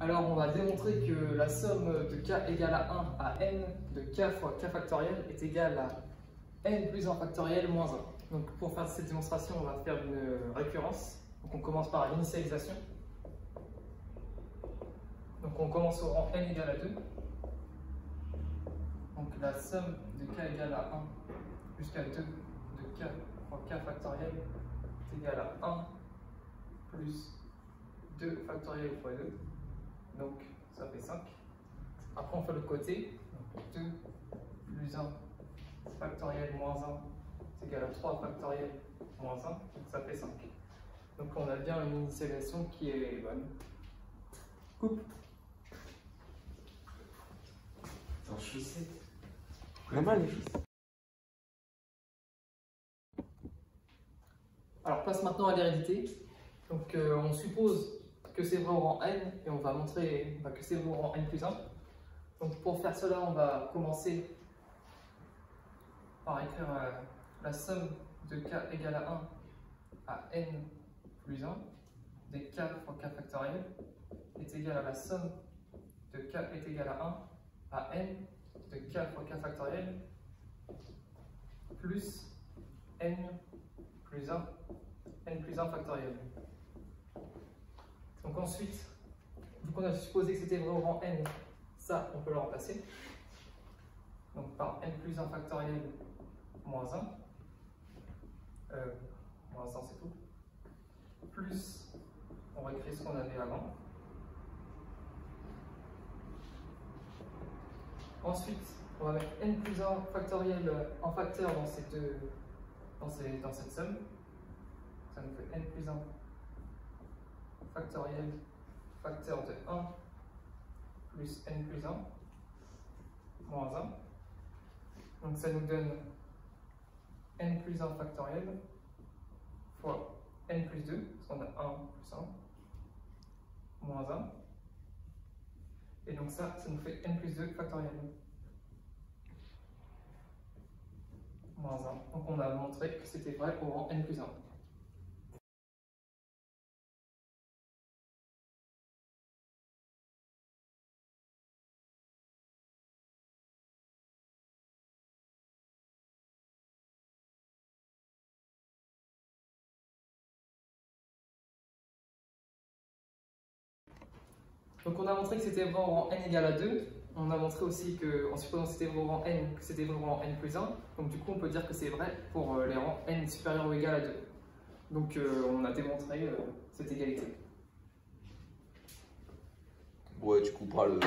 Alors on va démontrer que la somme de k égale à 1 à n de k fois k factoriel est égale à n plus 1 factoriel moins 1. Donc pour faire cette démonstration, on va faire une récurrence. Donc on commence par l'initialisation. Donc on commence au rang n égale à 2. Donc la somme de k égale à 1 jusqu'à 2 de k fois k factoriel est égale à 1 plus 2 factoriel fois 2. Donc ça fait 5. Après on fait le côté. Donc 2 plus 1 factoriel moins 1 est égal à 3 factoriel moins 1. Donc ça fait 5. Donc on a bien une initialisation qui est bonne. Coupe. C'est en chaussette. Vraiment les chaussettes. Alors passe maintenant à l'hérédité. Donc on suppose que c'est vrai au rang n et on va montrer que c'est vrai au rang n plus 1. Donc pour faire cela, on va commencer par écrire la somme de k égale à 1 à n plus 1 des k fois k factoriel est égal à la somme de k est égal à 1 à n de k fois k factoriel plus n plus 1 factoriel. Donc ensuite, vu qu'on a supposé que c'était vrai au rang n, ça on peut le remplacer. Donc par n plus 1 factoriel moins 1. Moins 1 c'est tout. Plus, on va écrire ce qu'on avait avant. Ensuite, on va mettre n plus 1 factoriel en facteur dans cette somme. Ça nous fait n plus 1 factoriel facteur de 1 plus n plus 1 moins 1. Donc ça nous donne n plus 1 factoriel fois n plus 2, parce qu'on a 1 plus 1, moins 1. Et donc ça nous fait n plus 2 factoriel. Moins 1. Donc on a montré que c'était vrai au rang n plus 1. Donc on a montré que c'était vrai au rang n égale à 2. On a montré aussi qu'en supposant que c'était vrai au rang n, que c'était vrai au rang n plus 1. Donc du coup on peut dire que c'est vrai pour les rangs n supérieurs ou égal à 2. Donc on a démontré cette égalité. Ouais, tu couperas le...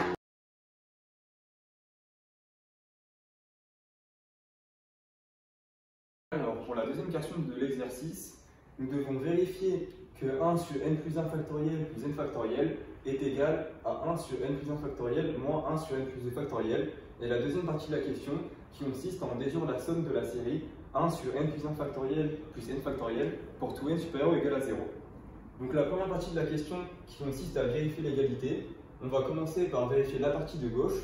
Alors, pour la deuxième question de l'exercice, nous devons vérifier que 1 sur n plus 1 factoriel plus n factoriel est égal à 1 sur n plus 1 factoriel moins 1 sur n plus 2 factoriel. Et la deuxième partie de la question qui consiste à en déduire la somme de la série 1 sur n plus 1 factoriel plus n factoriel pour tout n supérieur ou égal à 0. Donc la première partie de la question qui consiste à vérifier l'égalité, on va commencer par vérifier la partie de gauche.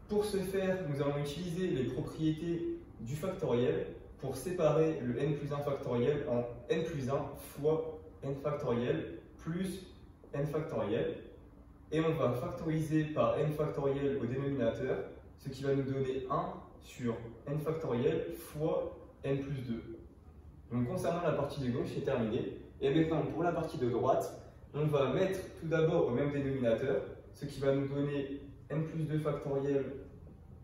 Pour ce faire, nous allons utiliser les propriétés du factoriel pour séparer le n plus 1 factoriel en n plus 1 fois n factoriel plus n factoriel. Et on va factoriser par n factoriel au dénominateur, ce qui va nous donner 1 sur n factoriel fois n plus 2. Donc concernant la partie de gauche, c'est terminé. Et maintenant, pour la partie de droite, on va mettre tout d'abord au même dénominateur, ce qui va nous donner n plus 2 factoriel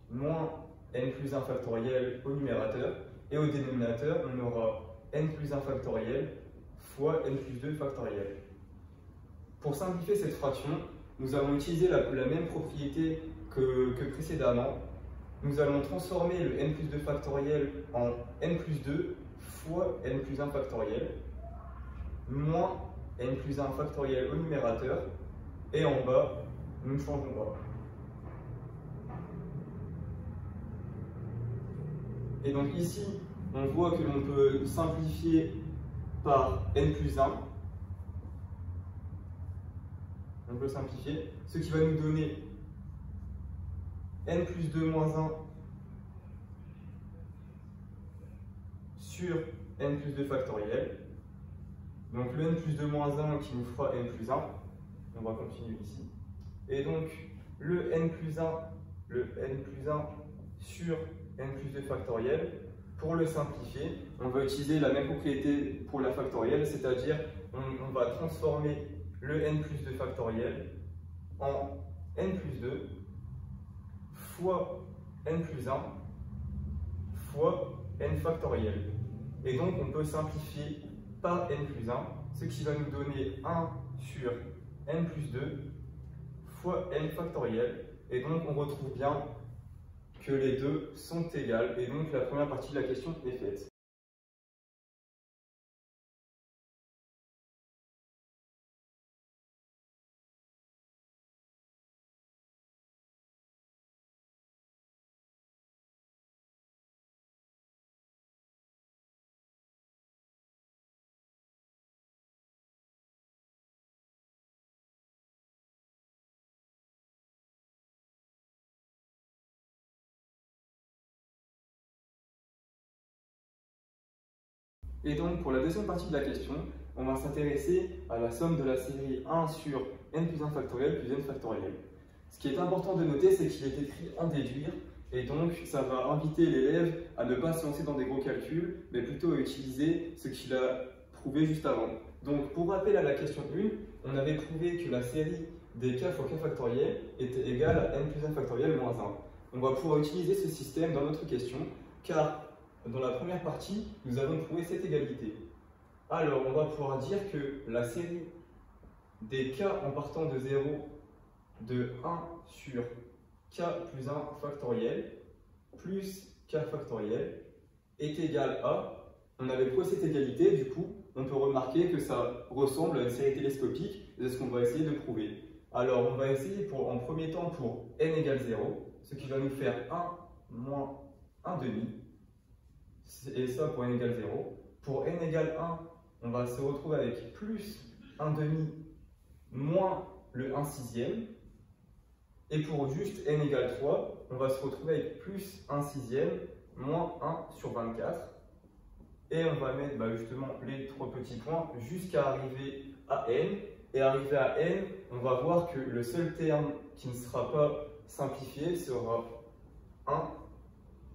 moins n plus 1 factoriel au numérateur. Et au dénominateur, on aura n plus 1 factoriel fois n plus 2 factoriel. Pour simplifier cette fraction, nous allons utiliser la même propriété que précédemment. Nous allons transformer le n plus 2 factoriel en n plus 2 fois n plus 1 factoriel moins n plus 1 factoriel au numérateur. Et en bas, nous ne changeons pas. Et donc ici, on voit que l'on peut simplifier par n plus 1. On peut simplifier, ce qui va nous donner n plus 2 moins 1 sur n plus 2 factoriel. Donc le n plus 2 moins 1 qui nous fera n plus 1. On va continuer ici. Et donc, le n plus 1 sur n plus 2 factoriel, pour le simplifier, on va utiliser la même propriété pour la factorielle, c'est-à-dire on va transformer le n plus 2 factoriel en n plus 2 fois n plus 1 fois n factoriel. Et donc on peut simplifier par n plus 1, ce qui va nous donner 1 sur n plus 2 fois n factoriel. Et donc on retrouve bien que les deux sont égales. Et donc la première partie de la question est faite. Et donc, pour la deuxième partie de la question, on va s'intéresser à la somme de la série 1 sur n plus 1 factoriel plus n factoriel. Ce qui est important de noter, c'est qu'il est écrit en déduire, et donc ça va inviter l'élève à ne pas se lancer dans des gros calculs, mais plutôt à utiliser ce qu'il a prouvé juste avant. Donc, pour rappel à la question 1, on avait prouvé que la série des k fois k factoriel était égale à n plus 1 factoriel moins 1. On va pouvoir utiliser ce système dans notre question, car dans la première partie, nous avons prouvé cette égalité. Alors, on va pouvoir dire que la série des k en partant de 0 de 1 sur k plus 1 factoriel plus k factoriel est égale à, on avait prouvé cette égalité, du coup, on peut remarquer que ça ressemble à une série télescopique, et c'est ce qu'on va essayer de prouver. Alors, on va essayer en premier temps pour n égale 0, ce qui va nous faire 1 moins 1 demi. Et ça pour n égale 0. Pour n égale 1, on va se retrouver avec plus 1 demi moins le 1 sixième. Et pour juste n égale 3, on va se retrouver avec plus 1 sixième moins 1 sur 24. Et on va mettre justement les trois petits points jusqu'à arriver à n. Et arrivé à n, on va voir que le seul terme qui ne sera pas simplifié sera 1,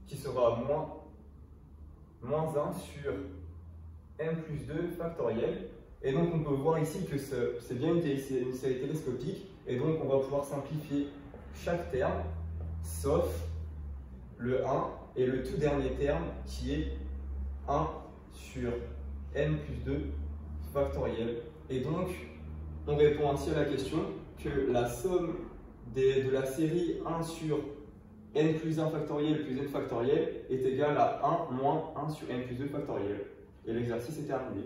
qui sera moins 1 sur n plus 2 factoriel. Et donc on peut voir ici que c'est bien une série télescopique, et donc on va pouvoir simplifier chaque terme, sauf le 1 et le tout dernier terme qui est 1 sur n plus 2 factoriel. Et donc on répond ainsi à la question que la somme de la série 1 sur n plus 1 factoriel plus n factoriel est égal à 1 moins 1 sur n plus 2 factoriel. Et l'exercice est terminé.